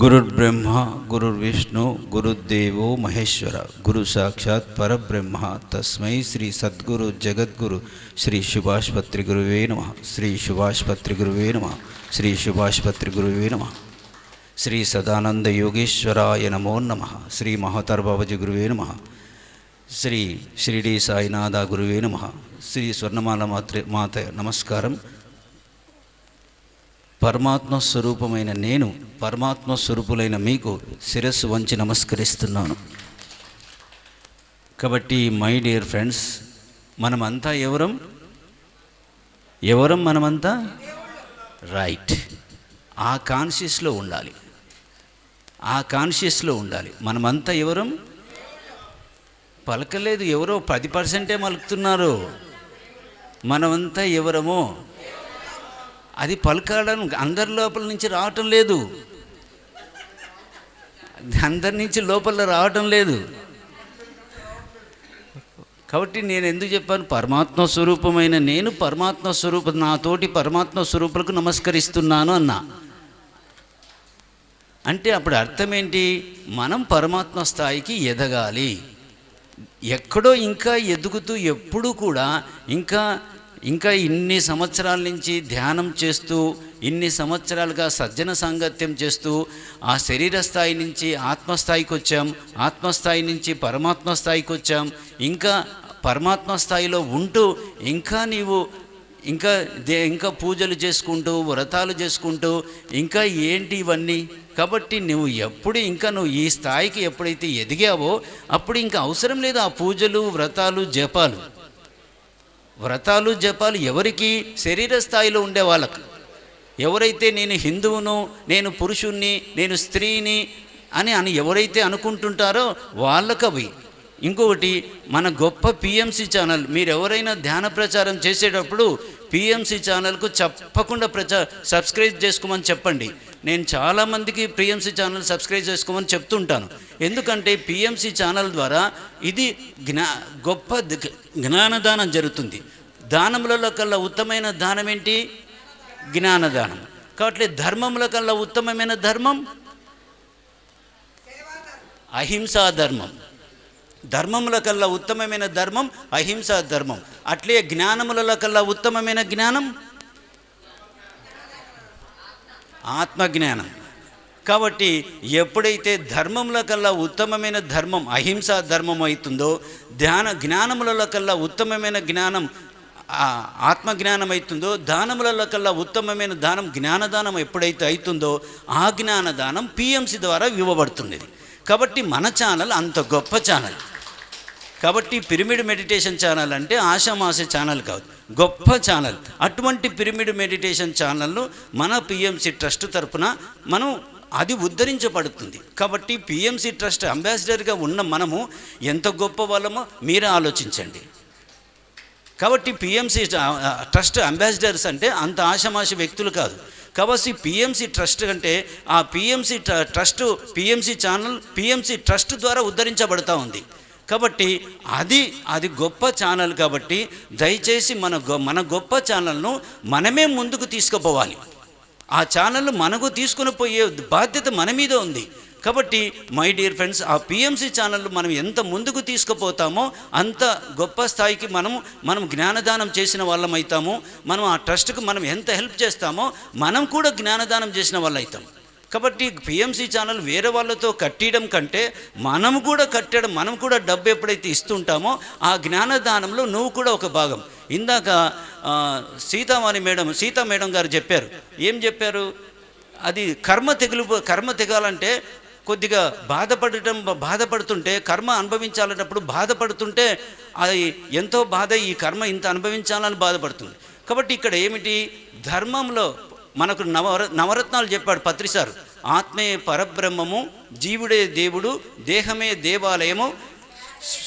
గురుర్బ్రహ్మ గురుర్విష్ణు గురుదేవో మహేశ్వర గురు సాక్షాత్ పరబ్రహ్మ తస్మై శ్రీ సద్గురు జగద్గురు శ్రీ శుభాష్పత్రి గురువే నమః. శ్రీ శుభాష్పత్రి గురువే నమః. శ్రీ శుభాష్పత్రి గురువే నమః. శ్రీ సదానంద యోగేశ్వరాయ నమో నమః. శ్రీ మహోత్తర బాబాజీ గురువే నమః. శ్రీ షిరిడి సాయినాథ గురువే నమః. శ్రీ స్వర్ణమాల మాత నమస్కారం. పరమాత్మ స్వరూపమైన నేను పరమాత్మ స్వరూపులైన మీకు శిరస్సు వంచి నమస్కరిస్తున్నాను. కాబట్టి మై డియర్ ఫ్రెండ్స్, మనమంతా ఎవరం మనమంతా రైట్. ఆ కాన్షియస్లో ఉండాలి, ఆ కాన్షియస్లో ఉండాలి. మనమంతా ఎవరం పలకలేదు, ఎవరో 10% పలుకుతున్నారు. మనమంతా ఎవరమో అది పలకడం అందరి లోపల నుంచి రావటం లేదు, అందరి నుంచి లోపల రావటం లేదు. కాబట్టి నేను ఎందుకు చెప్పాను, పరమాత్మ స్వరూపమైన నేను పరమాత్మ స్వరూప నాతోటి పరమాత్మ స్వరూపులకు నమస్కరిస్తున్నాను అన్నా. అంటే అప్పుడు అర్థం ఏంటి, మనం పరమాత్మ స్థాయికి ఎదగాలి. ఎక్కడో ఇంకా ఎదుగుతూ ఎప్పుడూ కూడా ఇంకా ఇన్ని సంవత్సరాల నుంచి ధ్యానం చేస్తూ, ఇన్ని సంవత్సరాలుగా సజ్జన సాంగత్యం చేస్తూ ఆ శరీర స్థాయి నుంచి ఆత్మస్థాయికి వచ్చాం, ఆత్మస్థాయి నుంచి పరమాత్మ స్థాయికి వచ్చాం. ఇంకా పరమాత్మ స్థాయిలో ఉంటూ ఇంకా పూజలు చేసుకుంటూ వ్రతాలు చేసుకుంటూ ఇంకా ఏంటి ఇవన్నీ. కాబట్టి నువ్వు ఈ స్థాయికి ఎప్పుడైతే ఎదిగావో అప్పుడు ఇంకా అవసరం లేదు ఆ పూజలు వ్రతాలు జపాలు. ఎవరికి? శరీర స్థాయిలో ఉండే వాళ్ళకు. ఎవరైతే నేను హిందువును, నేను పురుషుణ్ణి, నేను స్త్రీని అని ఎవరైతే అనుకుంటుంటారో వాళ్ళకు అవి. ఇంకొకటి, మన గొప్ప పిఎంసి ఛానల్, మీరు ఎవరైనా ధ్యాన ప్రచారం చేసేటప్పుడు పిఎంసి ఛానల్కు తప్పకుండా సబ్స్క్రైబ్ చేసుకోమని చెప్పండి. నేను చాలామందికి పిఎంసి ఛానల్ సబ్స్క్రైబ్ చేసుకోమని చెప్తుంటాను. ఎందుకంటే పిఎంసి ఛానల్ ద్వారా ఇది గొప్ప జ్ఞానదానం జరుగుతుంది. దానములలో కల్లా ఉత్తమమైన దానం ఏంటి? జ్ఞానదానం. కాబట్టి ధర్మముల కల్లా ఉత్తమమైన ధర్మం అహింసా ధర్మం. ధర్మముల కల్లా ఉత్తమమైన ధర్మం అహింసా ధర్మం. అట్లే జ్ఞానముల కల్లా ఉత్తమమైన జ్ఞానం ఆత్మజ్ఞానం. కాబట్టి ఎప్పుడైతే ధర్మముల కల్లా ఉత్తమమైన ధర్మం అహింసా ధర్మం అవుతుందో, జ్ఞానముల కల్లా ఉత్తమమైన జ్ఞానం ఆత్మజ్ఞానం అవుతుందో, దానముల కల్లా ఉత్తమమైన దానం జ్ఞానదానం ఎప్పుడైతే అవుతుందో ఆ జ్ఞానదానం పిఎంసి ద్వారా ఇవ్వబడుతున్నది. కాబట్టి మన ఛానల్ అంత గొప్ప ఛానల్. కాబట్టి పిరమిడ్ మెడిటేషన్ ఛానల్ అంటే ఆషామాష ఛానల్ కాదు, గొప్ప ఛానల్. అటువంటి పిరమిడ్ మెడిటేషన్ ఛానల్ను మన పిఎంసి ట్రస్ట్ తరపున అది ఉద్ధరించబడుతుంది. కాబట్టి పిఎంసి ట్రస్ట్ అంబాసిడర్గా ఉన్న మనము ఎంత గొప్ప వాళ్ళమో మీరే ఆలోచించండి. కాబట్టి పిఎంసి ట్రస్ట్ అంబాసిడర్స్ అంటే అంత ఆషామాషి వ్యక్తులు కాదు. కాబట్టి పిఎంసి ట్రస్ట్ అంటే ఆ పిఎంసి ఛానల్ పిఎంసి ట్రస్ట్ ద్వారా ఉద్ధరించబడుతూ ఉంది. కాబట్టి అది గొప్ప ఛానల్. కాబట్టి దయచేసి మన గొప్ప ఛానల్ను మనమే ముందుకు తీసుకుపోవాలి. ఆ ఛానల్ మనకు తీసుకుని పోయే బాధ్యత మన మీద ఉంది. కాబట్టి మై డియర్ ఫ్రెండ్స్, ఆ పిఎంసి ఛానల్ మనం ఎంత ముందుకు తీసుకుపోతామో అంత గొప్ప స్థాయికి మనం జ్ఞానదానం చేసిన వాళ్ళం అవుతాము. మనం ఆ ట్రస్ట్కి మనం ఎంత హెల్ప్ చేస్తామో మనం కూడా జ్ఞానదానం చేసిన వాళ్ళు అవుతాం. కాబట్టి పిఎంసి ఛానల్ వేరే వాళ్ళతో కట్టడం కంటే మనం కూడా డబ్బు ఎప్పుడైతే ఇస్తుంటామో ఆ జ్ఞానదానంలో నువ్వు కూడా ఒక భాగం. ఇందాక సీతా మేడం గారు చెప్పారు. ఏం చెప్పారు? అది కర్మ తెగాలంటే కొద్దిగా బాధపడుతుంటే, కర్మ అనుభవించాలన్నప్పుడు బాధపడుతుంటే అది ఎంతో బాధ, ఈ కర్మ ఇంత అనుభవించాలని బాధపడుతుంది. కాబట్టి ఇక్కడ ఏమిటి, ధర్మంలో మనకు నవరత్నాలు చెప్పాడు పత్రిసారు. ఆత్మే పరబ్రహ్మము, జీవుడే దేవుడు, దేహమే దేవాలయము,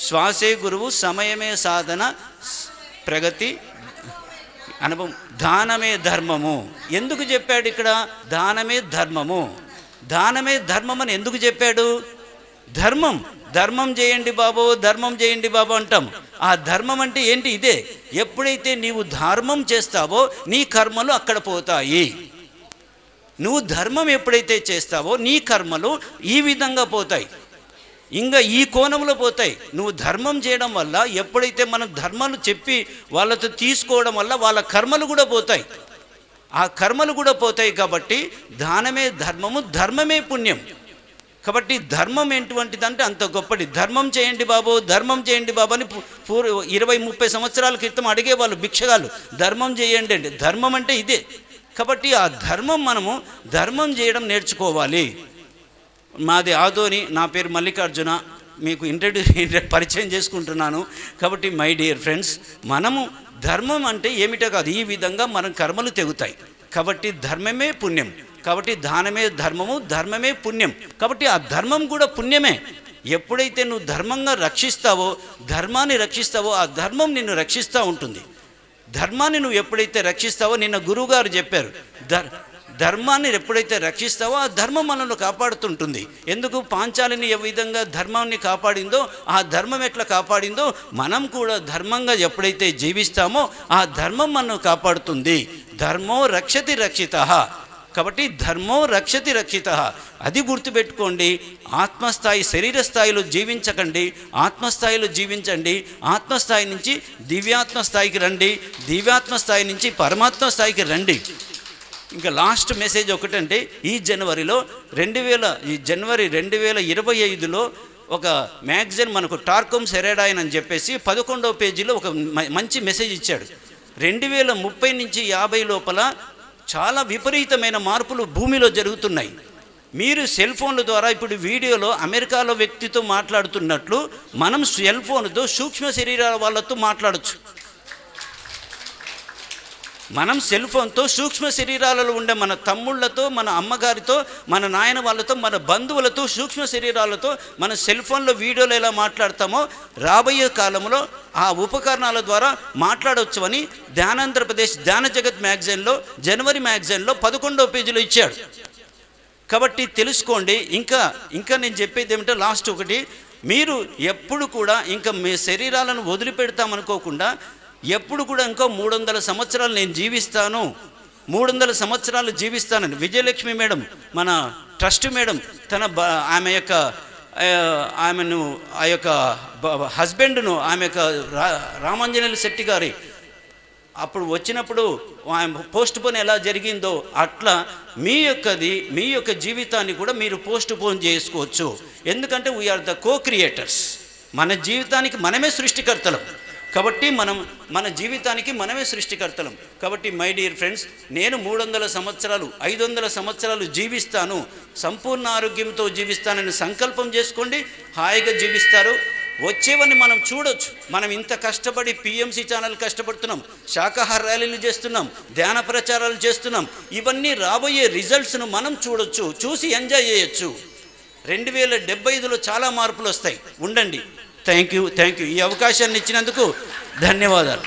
శ్వాసే గురువు, సమయమే సాధన, ప్రగతి అనుభవం, దానమే ధర్మము. ఎందుకు చెప్పాడు ఇక్కడ దానమే ధర్మము? దానమే ధర్మం అని ఎందుకు చెప్పాడు? ధర్మం చేయండి బాబు అంటాం. ఆ ధర్మం అంటే ఏంటి? ఇదే. ఎప్పుడైతే నీవు ధర్మం చేస్తావో నీ కర్మలు అక్కడ పోతాయి. నువ్వు ధర్మం ఎప్పుడైతే చేస్తావో నీ కర్మలు ఈ విధంగా పోతాయి, ఇంకా ఈ కోణంలో పోతాయి. నువ్వు ధర్మం చేయడం వల్ల ఎప్పుడైతే మనం ధర్మాలు చెప్పి వాళ్ళతో తీసుకోవడం వల్ల వాళ్ళ కర్మలు కూడా పోతాయి, ఆ కర్మలు కూడా పోతాయి. కాబట్టి దానమే ధర్మము, ధర్మమే పుణ్యం. కాబట్టి ధర్మం ఎటువంటిదంటే అంత గొప్పది. ధర్మం చేయండి బాబు, ధర్మం చేయండి బాబు అని 20-30 సంవత్సరాల క్రితం అడిగేవాళ్ళు భిక్షగాళ్ళు, ధర్మం చేయండి అండి. ధర్మం అంటే ఇదే. కాబట్టి ఆ ధర్మం మనము ధర్మం చేయడం నేర్చుకోవాలి. మాది ఆదోని, నా పేరు మల్లికార్జున, మీకు పరిచయం చేసుకుంటున్నాను. కాబట్టి మై డియర్ ఫ్రెండ్స్, మనము ధర్మం అంటే ఏమిటో కాదు, ఈ విధంగా మనం కర్మలు తెగుతాయి. కాబట్టి ధర్మమే పుణ్యం. కాబట్టి దానమే ధర్మము, ధర్మమే పుణ్యం. కాబట్టి ఆ ధర్మం కూడా పుణ్యమే. ఎప్పుడైతే నువ్వు ధర్మంగా రక్షిస్తావో, ధర్మాన్ని రక్షిస్తావో, ఆ ధర్మం నిన్ను రక్షిస్తూ ఉంటుంది. ధర్మాన్ని నువ్వు ఎప్పుడైతే రక్షిస్తావో, నిన్న గురువుగారు చెప్పారు, ధర్మాన్ని ఎప్పుడైతే రక్షిస్తావో ఆ ధర్మం మనల్ని కాపాడుతుంటుంది. ఎందుకు? పాంచాలిని ఏ విధంగా ధర్మాన్ని కాపాడిందో, ఆ ధర్మం ఎట్లా కాపాడిందో మనం కూడా ధర్మంగా ఎప్పుడైతే జీవిస్తామో ఆ ధర్మం మనల్ని కాపాడుతుంది. ధర్మో రక్షతి రక్షితః. కాబట్టి ధర్మో రక్షతి రక్షిత, అది గుర్తుపెట్టుకోండి. ఆత్మస్థాయి, శరీర స్థాయిలో జీవించకండి, ఆత్మస్థాయిలో జీవించండి. ఆత్మస్థాయి నుంచి దివ్యాత్మ స్థాయికి రండి, దివ్యాత్మ స్థాయి నుంచి పరమాత్మ స్థాయికి రండి. ఇంకా లాస్ట్ మెసేజ్ ఒకటంటే, ఈ జనవరిలో జనవరి 2025లో ఒక మ్యాగజైన్ మనకు టార్కమ్ సెరాడాయిన్ అని చెప్పేసి 11వ పేజీలో ఒక మంచి మెసేజ్ ఇచ్చాడు. 2030 నుంచి 50 లోపల చాలా విపరీతమైన మార్పులు భూమిలో జరుగుతున్నాయి. మీరు సెల్ ఫోన్ల ద్వారా ఇప్పుడు వీడియోలో అమెరికాలో వ్యక్తితో మాట్లాడుతున్నట్లు మనం సెల్ ఫోన్తో సూక్ష్మ శరీరాల వాళ్ళతో మాట్లాడచ్చు. మనం సెల్ ఫోన్తో సూక్ష్మ శరీరాలలో ఉండే మన తమ్ముళ్ళతో, మన అమ్మగారితో, మన నాయన వాళ్ళతో, మన బంధువులతో, సూక్ష్మ శరీరాలతో మన సెల్ ఫోన్లో వీడియోలో ఎలా మాట్లాడతామో రాబోయే కాలంలో ఆ ఉపకరణాల ద్వారా మాట్లాడవచ్చు అని ధ్యానాంధ్రప్రదేశ్ ధ్యాన జగత్ మ్యాగజైన్లో, జనవరి మ్యాగజైన్లో 11వ పేజీలో ఇచ్చాడు. కాబట్టి తెలుసుకోండి. ఇంకా నేను చెప్పేది ఏమిటో లాస్ట్ ఒకటి, మీరు ఎప్పుడు కూడా ఇంకా మీ శరీరాలను వదిలిపెడతామనుకోకుండా ఎప్పుడు కూడా ఇంకో 300 సంవత్సరాలు నేను జీవిస్తాను, 300 సంవత్సరాలు జీవిస్తానని విజయలక్ష్మి మేడం, మన ట్రస్ట్ మేడం, ఆమెను ఆ యొక్క హస్బెండ్ను, ఆమె యొక్క రామాంజనేయులు శెట్టి గారి అప్పుడు వచ్చినప్పుడు పోస్ట్ పోన్ ఎలా జరిగిందో అట్లా మీ యొక్క జీవితాన్ని కూడా మీరు పోస్ట్ పోన్ చేసుకోవచ్చు. ఎందుకంటే వీఆర్ ద కో క్రియేటర్స్. మన జీవితానికి మనమే సృష్టికర్తలం. కాబట్టి మన జీవితానికి మనమే సృష్టికర్తలం. కాబట్టి మై డియర్ ఫ్రెండ్స్, నేను 300 సంవత్సరాలు 500 సంవత్సరాలు జీవిస్తాను, సంపూర్ణ ఆరోగ్యంతో జీవిస్తానని సంకల్పం చేసుకోండి. హాయిగా జీవిస్తారు. వచ్చేవన్నీ మనం చూడొచ్చు. మనం ఇంత కష్టపడి పిఎంసి ఛానల్ కష్టపడుతున్నాం, శాకాహార ర్యాలీలు చేస్తున్నాం, ధ్యాన ప్రచారాలు చేస్తున్నాం. ఇవన్నీ రాబోయే రిజల్ట్స్ను మనం చూడొచ్చు, చూసి ఎంజాయ్ చేయొచ్చు. 2075లో చాలా మార్పులు వస్తాయి. ఉండండి. Thank you. ఈ అవకాశాన్ని ఇచ్చినందుకు ధన్యవాదాలు.